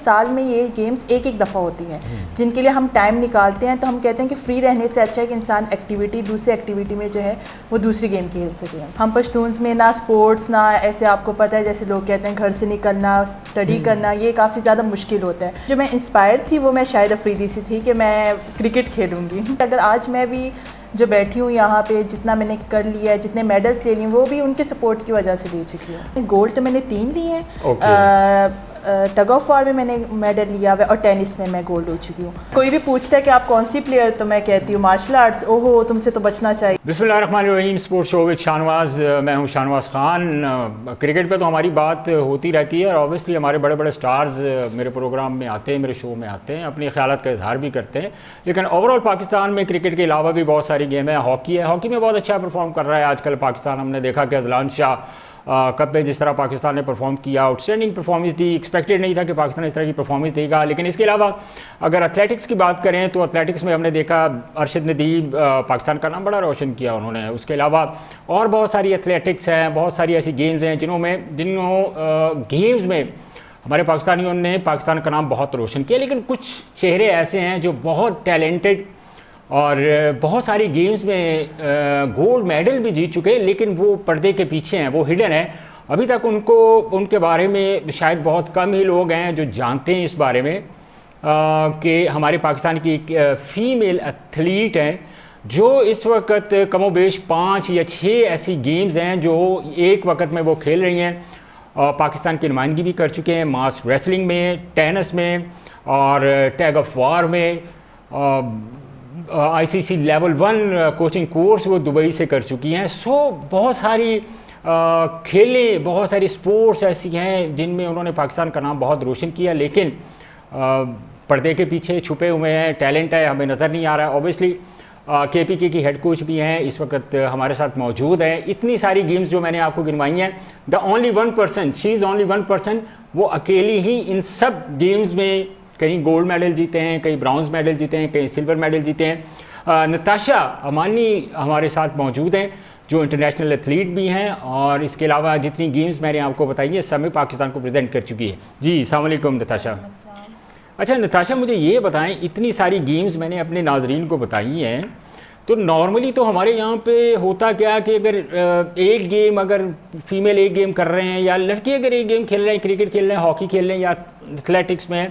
سال میں یہ گیمز ایک ایک دفعہ ہوتی ہیں جن کے لیے ہم ٹائم نکالتے ہیں. تو ہم کہتے ہیں کہ فری رہنے سے اچھا ہے کہ انسان دوسری ایکٹیویٹی میں جو ہے وہ دوسری گیم کھیل سکے. ہم پشتونز میں نہ اسپورٹس نہ ایسے آپ کو پتہ ہے جیسے لوگ کہتے ہیں گھر سے نکلنا اسٹڈی کرنا یہ کافی زیادہ مشکل ہوتا ہے. جو میں انسپائر تھی وہ میں شاہد افریدی سے تھی کہ میں کرکٹ کھیلوں گی. اگر آج میں بھی جو بیٹھی ہوں یہاں پہ جتنا میں نے کر لیا ہے جتنے میڈلس لے لی وہ بھی ان کے سپورٹ کی وجہ سے لے چکی ہوں. گولڈ تو میں نے 3 لیے ہیں. ٹگ آف وار میں میں نے میڈل لیا ہوا ہے اور ٹینس میں گولڈ ہو چکی ہوں. کوئی بھی پوچھتا ہے کہ آپ کون سی پلیئر تو میں کہتی ہوں مارشل آرٹس. اوہو تم سے تو بچنا چاہیے. بسم اللہ الرحمن الرحیم. Sport show with Shahnawaz. میں ہوں شاہنواز خان. کرکٹ پہ تو ہماری بات ہوتی رہتی ہے اور اوبیسلی ہمارے بڑے بڑے سٹارز میرے پروگرام میں آتے ہیں, میرے شو میں آتے ہیں, اپنے خیالات کا اظہار بھی کرتے ہیں. لیکن اوور آل پاکستان میں کرکٹ کے علاوہ بھی بہت ساری گیم ہیں. ہاکی ہے, ہاکی میں بہت اچھا پرفارم کر رہا ہے آج کل پاکستان. ہم نے دیکھا کہ اذلان شاہ کپ میں جس طرح پاکستان نے پرفارم کیا, آؤٹ اسٹینڈنگ پرفارمنس دی. ایکسپیکٹڈ نہیں تھا کہ پاکستان اس طرح کی پرفارمنس دے گا. لیکن اس کے علاوہ اگر ایتھلیٹکس کی بات کریں تو ایتھلیٹکس میں ہم نے دیکھا ارشد ندیم پاکستان کا نام بڑا روشن کیا انہوں نے. اس کے علاوہ اور بہت ساری ایتھلیٹکس ہیں, بہت ساری ایسی گیمز ہیں جنہوں گیمز میں ہمارے پاکستانیوں نے پاکستان کا نام بہت روشن کیا. لیکن کچھ چہرے ایسے ہیں جو بہت ٹیلنٹڈ اور بہت ساری گیمز میں گولڈ میڈل بھی جیت چکے, لیکن وہ پردے کے پیچھے ہیں, وہ ہڈن ہیں. ابھی تک ان کے بارے میں شاید بہت کم ہی لوگ ہیں جو جانتے ہیں اس بارے میں کہ ہمارے پاکستان کی ایک فیمیل ایتھلیٹ ہیں جو اس وقت کم و بیش 5 یا 6 ایسی گیمز ہیں جو ایک وقت میں وہ کھیل رہی ہیں. پاکستان کی نمائندگی بھی کر چکے ہیں ماس ریسلنگ میں, ٹینس میں اور ٹیگ آف وار میں. ICC لیول 1 کوچنگ کورس وہ دبئی سے کر چکی ہیں. سو بہت ساری کھیلیں, بہت ساری سپورٹس ایسی ہیں جن میں انہوں نے پاکستان کا نام بہت روشن کیا, لیکن پردے کے پیچھے چھپے ہوئے ہیں. ٹیلنٹ ہے, ہمیں نظر نہیں آ رہا ہے. اوبیسلی KPK کی ہیڈ کوچ بھی ہیں, اس وقت ہمارے ساتھ موجود ہیں. اتنی ساری گیمز جو میں نے آپ کو گنوائی ہیں, شی از اونلی 1%. وہ اکیلی ہی ان سب گیمز میں کہیں گولڈ میڈل جیتے ہیں, کہیں برانز میڈل جیتے ہیں, کہیں سلور میڈل جیتے ہیں. نتاشا امانی ہمارے ساتھ موجود ہیں جو انٹرنیشنل ایتھلیٹ بھی ہیں, اور اس کے علاوہ جتنی گیمز میں نے آپ کو بتائی ہیں سب میں پاکستان کو پریزنٹ کر چکی ہے. جی السلام علیکم نتاشا. اچھا نتاشا, مجھے یہ بتائیں, اتنی ساری گیمز میں نے اپنے ناظرین کو بتائی ہیں, تو نارملی تو ہمارے یہاں پہ ہوتا کیا کہ اگر ایک گیم, اگر فیمیل ایک گیم کر رہے ہیں یا لڑکی اگر ایک گیم کھیل رہے ہیں, کرکٹ کھیل رہے ہیں, ہاکی کھیل رہے ہیں یا ایتھلیٹکس میں,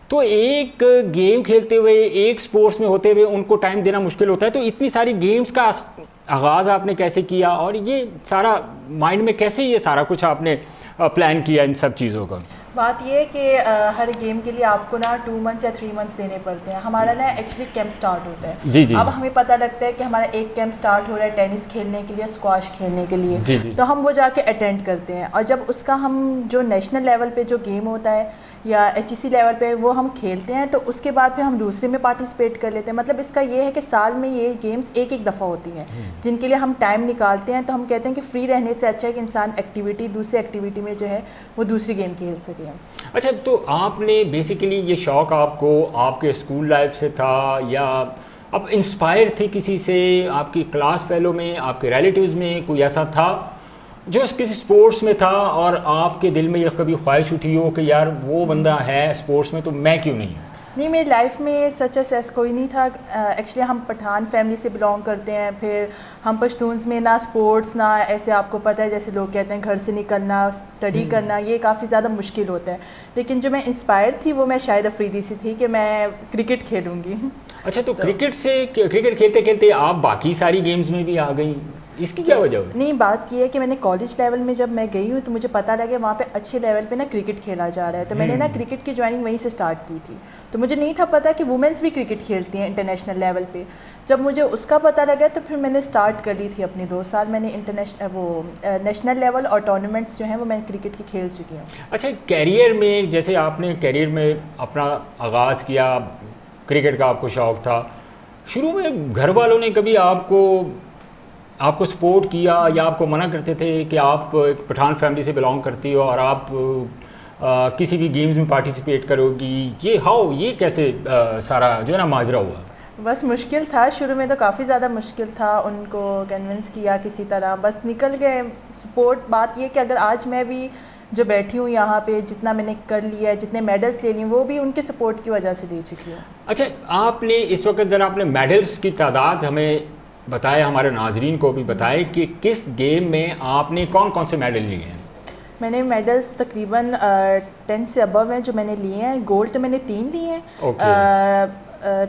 تو ایک گیم کھیلتے ہوئے, ایک سپورٹس میں ہوتے ہوئے ان کو ٹائم دینا مشکل ہوتا ہے. تو اتنی ساری گیمز کا آغاز آپ نے کیسے کیا, اور یہ سارا مائنڈ میں کیسے یہ سارا کچھ آپ نے پلان کیا ان سب چیزوں کا؟ بات یہ ہے کہ ہر گیم کے لیے آپ کو نا 2 months یا 3 months دینے پڑتے ہیں. ہمارا نا ایکچولی کیمپ سٹارٹ ہوتا ہے. جی جی. اب ہمیں پتہ لگتا ہے کہ ہمارا ایک کیمپ سٹارٹ ہو رہا ہے ٹینس کھیلنے کے لیے, اسکواش کھیلنے کے لیے. جی جی. تو ہم وہ جا کے اٹینڈ کرتے ہیں, اور جب اس کا ہم جو نیشنل لیول پہ جو گیم ہوتا ہے یا HEC لیول پہ وہ ہم کھیلتے ہیں, تو اس کے بعد پھر ہم دوسرے میں پارٹیسپیٹ کر لیتے ہیں. مطلب اس کا یہ ہے کہ سال میں یہ گیمز ایک ایک دفعہ ہوتی ہیں جن کے لیے ہم ٹائم نکالتے ہیں. تو ہم کہتے ہیں کہ فری رہنے سے اچھا ہے کہ انسان دوسری ایکٹیویٹی میں جو ہے وہ دوسری گیم کھیل سکے. اچھا, تو آپ نے بیسیکلی یہ شوق آپ کو آپ کے اسکول لائف سے تھا یا اب انسپائر تھی کسی سے, آپ کی کلاس فیلو میں, آپ کے ریلیٹیوز میں کوئی ایسا تھا جو کسی سپورٹس میں تھا اور آپ کے دل میں یہ کبھی خواہش اٹھی ہو کہ یار وہ بندہ ہے سپورٹس میں تو میں کیوں نہیں؟ نہیں, میری لائف میں سچ ایسا کوئی نہیں تھا. ایکچولی ہم پٹھان فیملی سے بلانگ کرتے ہیں, پھر ہم پشتونز میں نہ اسپورٹس نہ ایسے آپ کو پتہ ہے جیسے لوگ کہتے ہیں گھر سے نکلنا اسٹڈی کرنا یہ کافی زیادہ مشکل ہوتا ہے. لیکن جو میں انسپائر تھی وہ میں شاہد افریدی سے تھی کہ میں کرکٹ کھیلوں گی. اچھا, تو کرکٹ کھیلتے کھیلتے آپ باقی ساری گیمز میں بھی آ گئیں, اس کی کیا وجہ ہوئی؟ نہیں, بات یہ ہے کہ میں نے کالج لیول میں جب میں گئی ہوں تو مجھے پتہ لگا وہاں پہ اچھے لیول پہ نا کرکٹ کھیلا جا رہا ہے. تو میں نے نا کرکٹ کی جوائننگ وہیں سے اسٹارٹ کی تھی. تو مجھے نہیں تھا پتہ کہ وومنس بھی کرکٹ کھیلتی ہیں انٹرنیشنل لیول پہ. جب مجھے اس کا پتہ لگا تو پھر میں نے اسٹارٹ کر لی تھی اپنے 2 سال. میں نے نیشنل لیول اور ٹورنامنٹس جو ہیں وہ میں کرکٹ کی کھیل چکی ہوں. اچھا, کیریئر میں جیسے آپ نے کیریئر میں اپنا آغاز کیا, کرکٹ کا آپ کو شوق تھا, شروع میں گھر والوں نے کبھی آپ کو سپورٹ کیا یا آپ کو منع کرتے تھے کہ آپ ایک پٹھان فیملی سے بلانگ کرتی ہو اور آپ کسی بھی گیمز میں پارٹیسپیٹ کرو گی, یہ کیسے سارا جو ہے نا ماجرا ہوا؟ بس مشکل تھا شروع میں, تو کافی زیادہ مشکل تھا. ان کو کنونس کیا کسی طرح, بس نکل گئے. سپورٹ بات یہ کہ اگر آج میں بھی جو بیٹھی ہوں یہاں پہ جتنا میں نے کر لیا ہے, جتنے میڈلس لے لی وہ بھی ان کے سپورٹ کی وجہ سے لے چکی ہوں. اچھا, آپ نے اس وقت ذرا اپنے میڈلس کی تعداد ہمیں بتائے, ہمارے ناظرین کو بھی بتائیں کہ کس گیم میں آپ نے کون کون سے میڈل لیے ہیں. میں نے میڈلس تقریباً 10 سے ابو ہیں جو میں نے لیے ہیں. گولڈ تو میں نے 3 لیے ہیں,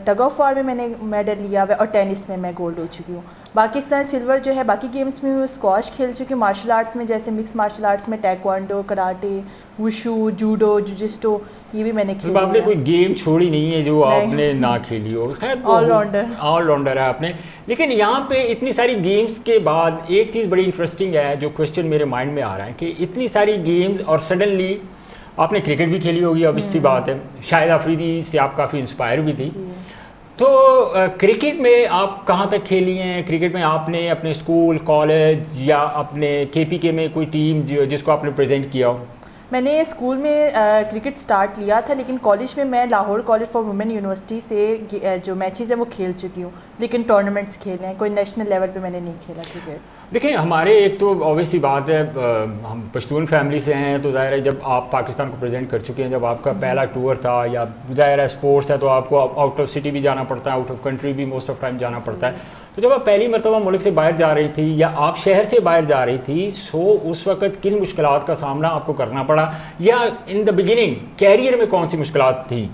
ٹگ آف وار میں میں نے میڈل لیا ہوا ہے, اور ٹینس میں گولڈ ہو چکی ہوں. باقی اس طرح سلور جو ہے باقی گیمس میں اسکواش کھیل چکی ہوں. مارشل آرٹس میں جیسے مکس مارشل آرٹس میں ٹیکوانڈو, کراٹے, وشو, جوڈو, جوجسٹو, یہ بھی میں نے کھیلا. آپ نے کوئی گیم چھوڑی نہیں ہے جو آپ نے نہ کھیلی ہو. خیر آل راؤنڈر, آل راؤنڈر ہے آپ نے. لیکن یہاں پہ اتنی ساری گیمز کے بعد ایک چیز بڑی انٹرسٹنگ ہے جو کوشچن میرے مائنڈ میں آ رہا ہے کہ اتنی ساری گیمز اور سڈنلی آپ نے کرکٹ بھی کھیلی ہوگی, اب اس سی بات ہے. شاہد آفریدی سے آپ کافی انسپائر بھی تھی. تو کرکٹ میں آپ کہاں تک کھیلی ہیں؟ کرکٹ میں آپ نے اپنے اسکول, کالج یا اپنے KPK میں کوئی ٹیم جس کو آپ نے پریزنٹ کیا ہو؟ میں نے اسکول میں کرکٹ سٹارٹ لیا تھا, لیکن کالج میں Lahore college for women university سے جو میچز ہیں وہ کھیل چکی ہوں, لیکن ٹورنامنٹس کھیلے ہیں, کوئی نیشنل لیول پہ میں نے نہیں کھیلا کرکٹ. دیکھیں ہمارے ایک تو اوبیسلی بات ہے, ہم پشتون فیملی سے ہیں, تو ظاہر ہے جب آپ پاکستان کو پریزنٹ کر چکے ہیں, جب آپ کا پہلا ٹور تھا, یا ظاہر ہے اسپورٹس ہے تو آپ کو آؤٹ آف سٹی بھی جانا پڑتا ہے, آؤٹ آف کنٹری بھی موسٹ آف ٹائم جانا پڑتا ہے. تو جب آپ پہلی مرتبہ ملک سے باہر جا رہی تھی یا آپ شہر سے باہر جا رہی تھی, اس وقت کن مشکلات کا سامنا آپ کو کرنا پڑا, یا ان دا بگننگ کیریئر میں کون سی مشکلات تھیں؟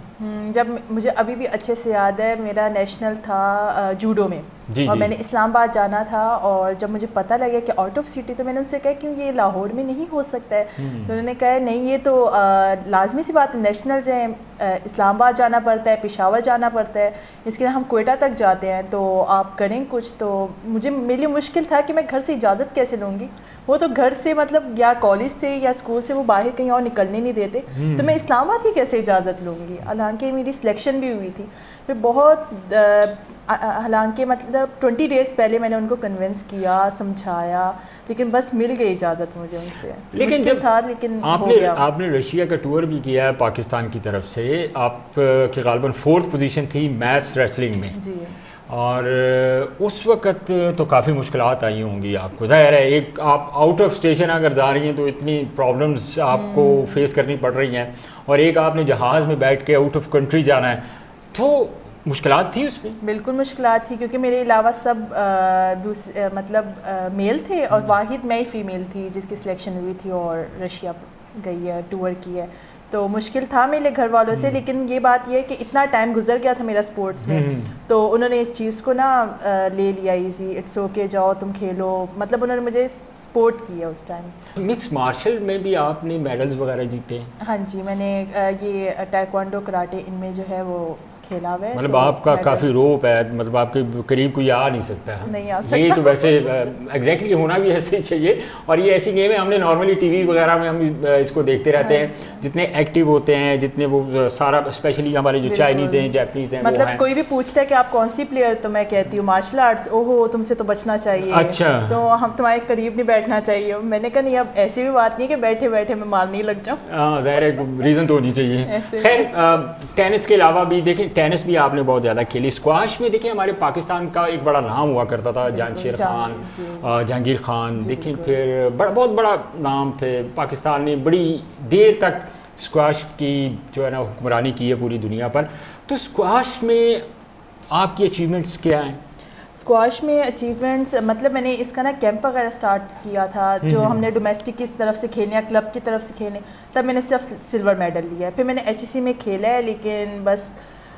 جب مجھے ابھی بھی اچھے سے یاد ہے, میرا نیشنل تھا جوڈو میں, اور میں نے اسلام آباد جانا تھا, اور جب مجھے پتہ لگا کہ آؤٹ آف سٹی, تو میں نے ان سے کہا کہ یہ لاہور میں نہیں ہو سکتا ہے. تو انہوں نے کہا نہیں یہ تو لازمی سی بات ہے, نیشنلز ہیں, اسلام آباد جانا پڑتا ہے, پشاور جانا پڑتا ہے, اس کے لیے ہم کوئٹہ تک جاتے ہیں, تو آپ کریں کچھ. تو میرے لیے مشکل تھا کہ میں گھر سے اجازت کیسے لوں گی. وہ تو گھر سے مطلب یا کالج سے یا اسکول سے وہ باہر کہیں اور نکلنے نہیں دیتے, تو میں اسلام آباد کی کیسے اجازت لوں گی. حالانکہ میری سلیکشن بھی ہوئی تھی, پھر بہت حالانکہ مطلب 20 ڈیز پہلے میں نے ان کو کنونس کیا, سمجھایا, لیکن بس مل گئی اجازت مجھے ان سے. لیکن جب تھا, لیکن آپ نے رشیا کا ٹور بھی کیا ہے پاکستان کی طرف سے, آپ کی غالباً 4th پوزیشن تھی میچ ریسلنگ میں, جی, اور اس وقت تو کافی مشکلات آئی ہوں گی آپ کو. ظاہر ہے ایک آپ آؤٹ آف اسٹیشن اگر جا رہی ہیں تو اتنی پرابلمس آپ کو فیس کرنی پڑ رہی ہیں, اور ایک آپ نے جہاز میں بیٹھ کے آؤٹ آف کنٹری جانا ہے, تو مشکلات تھی اس میں؟ بالکل مشکلات تھی, کیونکہ میرے علاوہ سب مطلب میل تھے, اور واحد میں ہی فیمیل تھی جس کی سلیکشن ہوئی تھی اور رشیا گئی ہے, ٹور کی ہے. تو مشکل تھا میرے گھر والوں سے, لیکن یہ بات یہ ہے کہ اتنا ٹائم گزر گیا تھا میرا اسپورٹس میں, تو انہوں نے اس چیز کو نا لے لیا ایزی, اٹس اوکے, جاؤ تم کھیلو, مطلب انہوں نے مجھے سپورٹ کیا اس ٹائم. مکس مارشل میں بھی آپ نے میڈلز وغیرہ جیتے ہیں؟ ہاں جی, میں نے یہ ٹائیکوانڈو, کراٹے, ان میں جو ہے وہ کھیلا ہوا ہے. مطلب آپ کا کافی روپ ہے, مطلب آپ کے قریب کوئی آ نہیں سکتا. نہیں آ سکتا. یہ تو ویسے ایگزیکٹلی ہونا بھی ایسے ہی چاہیے, اور یہ ایسی گیم ہے ہم نے نارملی ٹی وی وغیرہ میں ہم اس کو دیکھتے رہتے ہیں, جتنے ایکٹیو ہوتے ہیں, جتنے وہ سارا اسپیشلی ہمارے جو چائنیز ہیں, جیپنیز ہیں, مطلب کوئی بھی پوچھتا ہے کہ آپ کون سی پلیئر, تو میں کہتی ہوں مارشل آرٹس. او ہو, تم سے تو بچنا چاہیے. اچھا, تو ہم تمہارے قریب نہیں بیٹھنا چاہیے. میں نے کہا نہیں, اب ایسی بھی بات نہیں کہ بیٹھے بیٹھے میں مارنے لگ جاؤں. ہاں ظاہر ہے ریزن تو ہونی چاہیے. خیر ٹینس کے علاوہ بھی دیکھیں, ٹینس بھی آپ نے بہت زیادہ کھیلی. اسکواش میں دیکھیں ہمارے پاکستان کا ایک بڑا نام ہوا کرتا تھا, جانشیر خان, جہانگیر خان, دیکھیں پھر بہت بڑا نام تھے. پاکستان نے بڑی دیر تک اسکواش کی جو ہے نا حکمرانی کی ہے پوری دنیا پر. تو اسکواش میں آپ کی اچیومنٹس کیا ہیں؟ اسکواش میں اچیومنٹس مطلب میں نے اس کا نا کیمپ وغیرہ اسٹارٹ کیا تھا, جو ہم نے ڈومیسٹک کی طرف سے کھیلنے یا کلب کی طرف سے کھیلنے, تب میں نے صرف سلور میڈل لیا ہے. پھر میں نے HSC میں کھیلا ہے, لیکن بس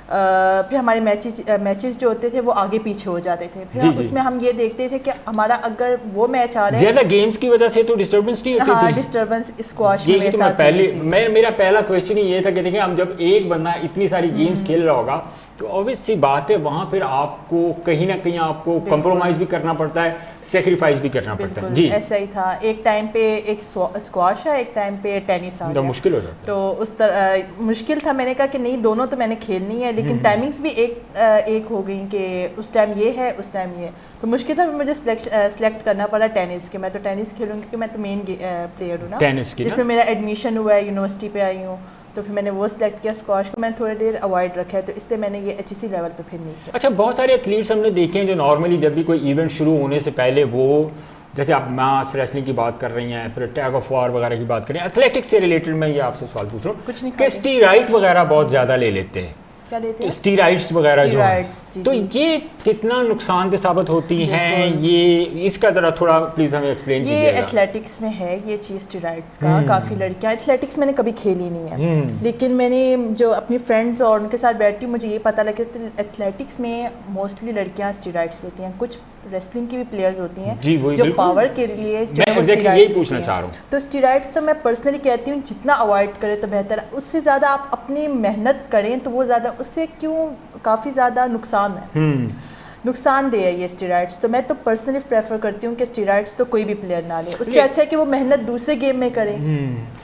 پھر ہمارے میچز جو ہوتے تھے وہ آگے پیچھے ہو جاتے تھے. پھر اس میں ہم یہ دیکھتے تھے کہ ہمارا اگر وہ میچ آ رہا ہے, زیادہ گیمز کی وجہ سے تو ڈسٹربنس نہیں ہوتی تھی. ہاں ڈسٹربنس اسکواش میں تو میرا پہلا کویشچن ہی یہ تھا کہ دیکھیں ہم جب ایک بندہ اتنی ساری گیمز کھیل رہا ہوگا تو obvious سی بات ہے وہاں پھر آپ کو کہیں نہ کہیں آپ کو کمپرومائز بھی کرنا پڑتا ہے, سیکریفائز بھی کرنا پڑتا ہے. جی ایسا ہی تھا. ایک ٹائم پہ ایک اسکواش ہے, ایک ٹائم پہ ٹینس آ گیا, مشکل ہو جاتا ہے. تو اس طرح مشکل تھا. میں نے کہا کہ نہیں, دونوں تو میں نے کھیلنی ہے, لیکن ٹائمنگس بھی ایک ہو گئی کہ اس ٹائم یہ ہے, اس ٹائم یہ ہے. تو مشکل تھا, مجھے سلیکٹ کرنا پڑا ٹینس کے. میں تو ٹینس کھیلوں گی کیونکہ میں تو مین پلیئر ہوں نا ٹینس کی, جس میں میرا ایڈمیشن ہوا ہے, یونیورسٹی پہ آئی ہوں, تو پھر میں نے وہ سلیکٹ کیا. اسکواش کو میں نے تھوڑی دیر اوائڈ رکھا ہے, تو اس لیے میں نے یہ HSC لیول پہ پھر نہیں کیا. اچھا, بہت سارے ایتھلیٹس ہم نے دیکھے ہیں جو نارملی جب بھی کوئی ایونٹ شروع ہونے سے پہلے وہ جیسے آپ ماس ریسلنگ کی بات کر رہی ہیں, پھر ٹیگ آف وار وغیرہ کی بات کر رہی ہیں, ایتھلیٹکس سے ریلیٹڈ میں یہ آپ سے سوال پوچھ رہا ہوں کہ اسٹیرائڈ وغیرہ بہت زیادہ لے لیتے ہیں, اسٹیرائڈس وغیرہ جو ہیں, تو یہ کتنا نقصان دہ ثابت ہوتی ہیں, یہ اس کا ذرا تھوڑا پلیز ہمیں ایکسپلین کیجیے. یہ ایتھلیٹکس میں ہے یہ چیز اسٹیرائڈس کا. کافی لڑکیاں, ایتھلیٹکس میں نے کبھی کھیلی نہیں ہے, لیکن میں نے جو اپنی فرینڈس اور ان کے ساتھ بیٹھی ہوں مجھے یہ پتہ لگا کہ ایتھلیٹکس میں موسٹلی لڑکیاں اسٹیرائڈس لیتی ہیں. کچھ ریسلنگ کی بھی پلیئرز ہوتی ہیں جو پاور کے لیے یہی پوچھنا چاہ رہا ہوں. تو اسٹیرائڈس تو میں پرسنلی کہتی ہوں جتنا اوائڈ کرے تو بہتر ہے. اس سے زیادہ آپ اپنی محنت کریں تو وہ زیادہ, اس سے کیوں کافی زیادہ نقصان ہے, نقصان دہ ہے یہ اسٹیرائڈس. تو میں تو پرسنلی پریفر کرتی ہوں کہ اسٹیرائڈس تو کوئی بھی پلیئر نہ لے, اس سے اچھا ہے کہ وہ محنت دوسرے گیم میں کریں.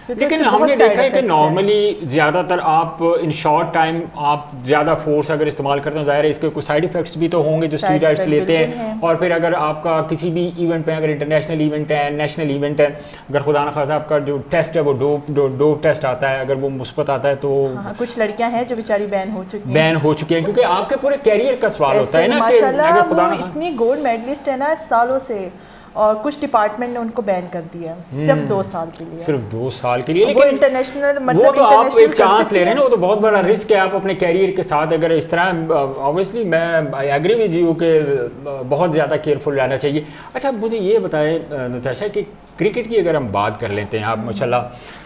لیکن ہم نے دیکھا ہے کہ نارملی زیادہ تر آپ ان شارٹ ٹائم آپ زیادہ فورس اگر استعمال کرتے ہیں, ظاہر ہے اس کے کچھ سائڈ افیکٹس بھی تو ہوں گے جو اسٹیرائڈس لیتے ہیں. اور پھر اگر آپ کا کسی بھی ایونٹ پہ, اگر انٹرنیشنل ایونٹ ہے, نیشنل ایونٹ ہے, اگر خدا نخواستہ آپ کا جو ٹیسٹ ہے وہ ڈوپ ٹیسٹ آتا ہے, اگر وہ مثبت آتا ہے تو کچھ لڑکیاں ہیں جو بیچاری بین ہو چکی ہیں, کیونکہ آپ کے پورے کیریئر کا سوال ہوتا ہے نا کہ اگر خدا نخواستہ اتنی گولڈ میڈلسٹ ہے نا سالوں سے, اور کچھ ڈپارٹمنٹ نے ان کو بین کر دیا صرف 2 سال کے لیے, صرف 2 سال کے لیے. لیکن انٹرنیشنل مطلب وہ تو آپ ایک چانس لے رہے ہیں نا, وہ تو بہت بڑا رسک ہے. آپ اپنے کیریئر کے ساتھ اگر اس طرح, اوبویسلی میں آئی ایگری ود یو کہ بہت زیادہ کیئرفل رہنا چاہیے. اچھا مجھے یہ بتائیں نتاشا کہ کرکٹ کی اگر ہم بات کر لیتے ہیں, آپ ماشاءاللہ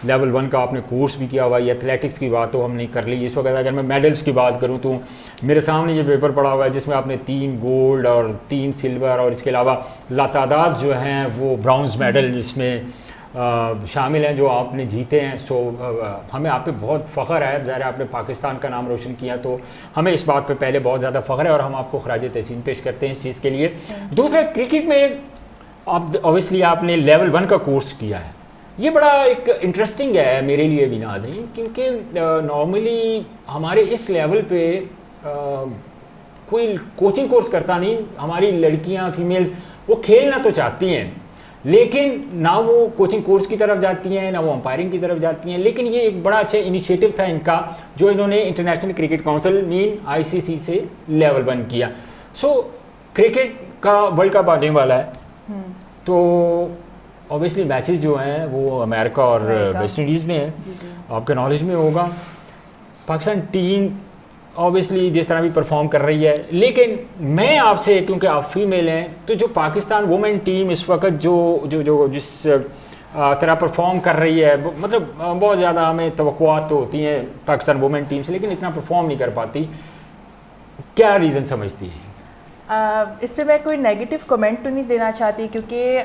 لیول 1 کا آپ نے کورس بھی کیا ہوا ہے, ایتھلیٹکس کی بات تو ہم نہیں کر لی اس وقت. اگر میں میڈلس کی بات کروں تو میرے سامنے یہ پیپر پڑا ہوا ہے جس میں آپ نے 3 گولڈ اور 3 سلور اور اس کے علاوہ لاتعداد جو ہیں وہ برانز میڈل اس میں شامل ہیں جو آپ نے جیتے ہیں. سو ہمیں آپ پہ بہت فخر ہے. ظاہر آپ نے پاکستان کا نام روشن کیا تو ہمیں اس بات پہ پہلے بہت زیادہ فخر ہے اور ہم آپ کو خراج تحسین پیش کرتے ہیں اس چیز کے لیے. دوسرا کرکٹ میں اوبویسلی آپ نے لیول 1 کا کورس کیا ہے, یہ بڑا ایک انٹرسٹنگ ہے میرے لیے بھی ناظرین, کیونکہ نارملی ہمارے اس لیول پہ کوئی کوچنگ کورس کرتا نہیں. ہماری لڑکیاں فیمیلز وہ کھیلنا تو چاہتی ہیں لیکن نہ وہ کوچنگ کورس کی طرف جاتی ہیں نہ وہ امپائرنگ کی طرف جاتی ہیں. لیکن یہ ایک بڑا اچھا انیشیٹو تھا ان کا جو انہوں نے انٹرنیشنل کرکٹ کونسل ICC سے لیول 1 کیا. سو کرکٹ کا ورلڈ کپ آنے والا ہے تو اوبیسلی میچز جو ہیں وہ امریکہ اور ویسٹ انڈیز میں ہیں. آپ کے نالج میں ہوگا پاکستان ٹیم اوبیسلی جس طرح بھی پرفارم کر رہی ہے, لیکن میں آپ سے, کیونکہ آپ فیمیل ہیں, تو جو پاکستان وومن ٹیم اس وقت جو جس طرح پرفارم کر رہی ہے, مطلب بہت زیادہ ہمیں توقعات تو ہوتی ہیں پاکستان وومن ٹیم سے لیکن اتنا پرفارم نہیں کر پاتی, کیا ریزن سمجھتی ہے؟ اس پہ میں کوئی نیگیٹو کمنٹ تو نہیں دینا چاہتی, کیونکہ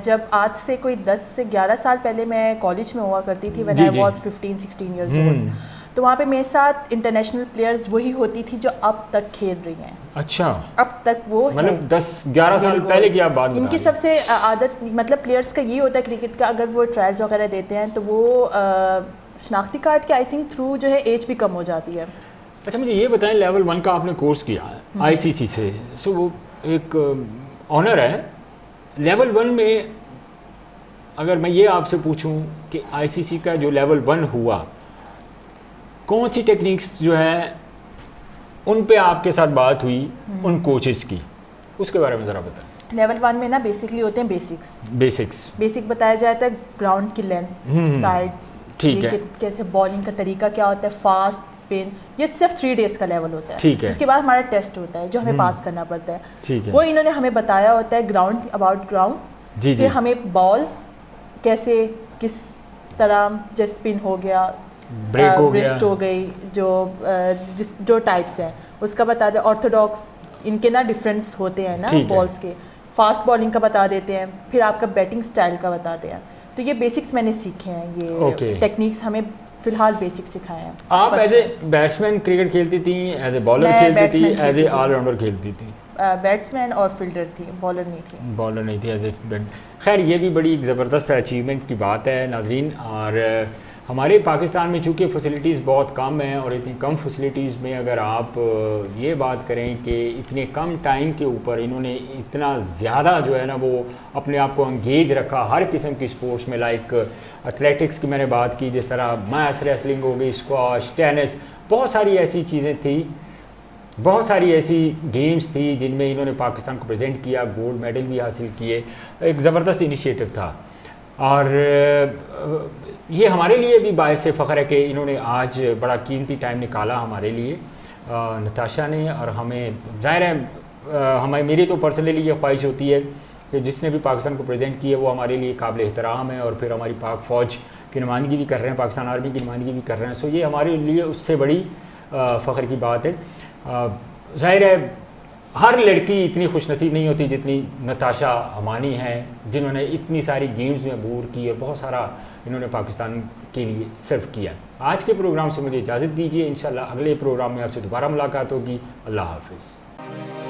جب آج سے کوئی 10 سے 11 سال پہلے میں کالج میں ہوا کرتی تھی, when I was 15-16 years old, تو وہاں پہ میرے ساتھ انٹرنیشنل پلیئرز وہی ہوتی تھی جو اب تک کھیل رہی ہیں. اچھا, اب تک وہ مطلب 10-11 سال پہلے کی آپ بات بتا رہی ہیں. ان کی سب سے عادت, مطلب پلیئرز کا یہ ہوتا ہے کرکٹ کا, اگر وہ ٹرائلز وغیرہ دیتے ہیں تو وہ شناختی کارڈ کے آئی تھنک تھرو جو ہے ایج بھی کم ہو جاتی ہے. اچھا مجھے یہ بتائیں, لیول 1 کا آپ نے کورس کیا ہے ICC سے, سو وہ ایک آنر ہے. لیول 1 میں اگر میں یہ آپ سے پوچھوں کہ ICC کا جو لیول 1 ہوا, کون سی ٹیکنیکس جو ہیں ان پہ آپ کے ساتھ بات ہوئی ان کوچز کی, اس کے بارے میں ذرا بتائیں. لیول 1 میں نا بیسکلی ہوتے ہیں بیسک بتایا جاتا ہے, گراؤنڈ کی لینتھ, سائڈس, ٹھیک ہے, کیسے بالنگ کا طریقہ کیا ہوتا ہے, فاسٹ اسپن, یہ صرف 3 days کا لیول ہوتا ہے. ٹھیک ہے, اس کے بعد ہمارا ٹیسٹ ہوتا ہے جو ہمیں پاس کرنا پڑتا ہے. ٹھیک ہے, وہ انہوں نے ہمیں بتایا ہوتا ہے گراؤنڈ, اباؤٹ گراؤنڈ, کہ ہمیں بال کیسے کس طرح, جیسے اسپن ہو گیا, بریک ہو گیا, ریسٹ ہو گئی, جو ٹائپس ہیں اس کا بتا دیں. آرتھوڈاکس ان کے نا ڈفرینس ہوتے ہیں نا بالس کے, فاسٹ بالنگ کا بتا دیتے ہیں, پھر آپ کا بیٹنگ سٹائل کا بتاتے ہیں. تو یہ بیسکس میں نے سیکھے ہیں, یہ ٹیکنیکس ہمیں فی الحال بیسک سکھائے ہیں. آپ ایز اے بیٹسمین کرکٹ کھیلتی تھیں, ایز اے بالر کھیلتی تھی, ایز اے آل راؤنڈر کھیلتی تھی؟ بیٹسمین اور فیلڈر تھی, بالر نہیں تھی. ایز اے خیر یہ بھی بڑی ایک زبردست اچیومنٹ کی بات ہے ناظرین. اور ہمارے پاکستان میں چونکہ فیسلٹیز بہت کم ہیں, اور اتنی کم فیسلٹیز میں اگر آپ یہ بات کریں کہ اتنے کم ٹائم کے اوپر انہوں نے اتنا زیادہ جو ہے نا وہ اپنے آپ کو انگیج رکھا ہر قسم کی سپورٹس میں, لائک ایتھلیٹکس کی میں نے بات کی, جس طرح میس ریسلنگ ہو گئی, اسکواش, ٹینس, بہت ساری ایسی چیزیں تھیں بہت ساری ایسی گیمز تھی جن میں انہوں نے پاکستان کو پریزنٹ کیا, گولڈ میڈل بھی حاصل کیے, ایک زبردست انیشیٹو تھا. اور یہ ہمارے لیے بھی باعث فخر ہے کہ انہوں نے آج بڑا قیمتی ٹائم نکالا ہمارے لیے, نتاشا نے. اور ہمیں ظاہر ہے میری تو پرسنلی یہ خواہش ہوتی ہے کہ جس نے بھی پاکستان کو پریزنٹ کیا وہ ہمارے لیے قابل احترام ہے, اور پھر ہماری پاک فوج کی نمائندگی بھی کر رہے ہیں, پاکستان آرمی کی نمائندگی بھی کر رہے ہیں. سو یہ ہمارے لیے اس سے بڑی فخر کی بات ہے. ظاہر ہے ہر لڑکی اتنی خوش نصیب نہیں ہوتی جتنی نتاشا امانی ہیں, جنہوں نے اتنی ساری گیمز میں عبور کی اور بہت سارا انہوں نے پاکستان کے لیے سرو کیا. آج کے پروگرام سے مجھے اجازت دیجیے, انشاءاللہ اگلے پروگرام میں آپ سے دوبارہ ملاقات ہوگی. اللہ حافظ.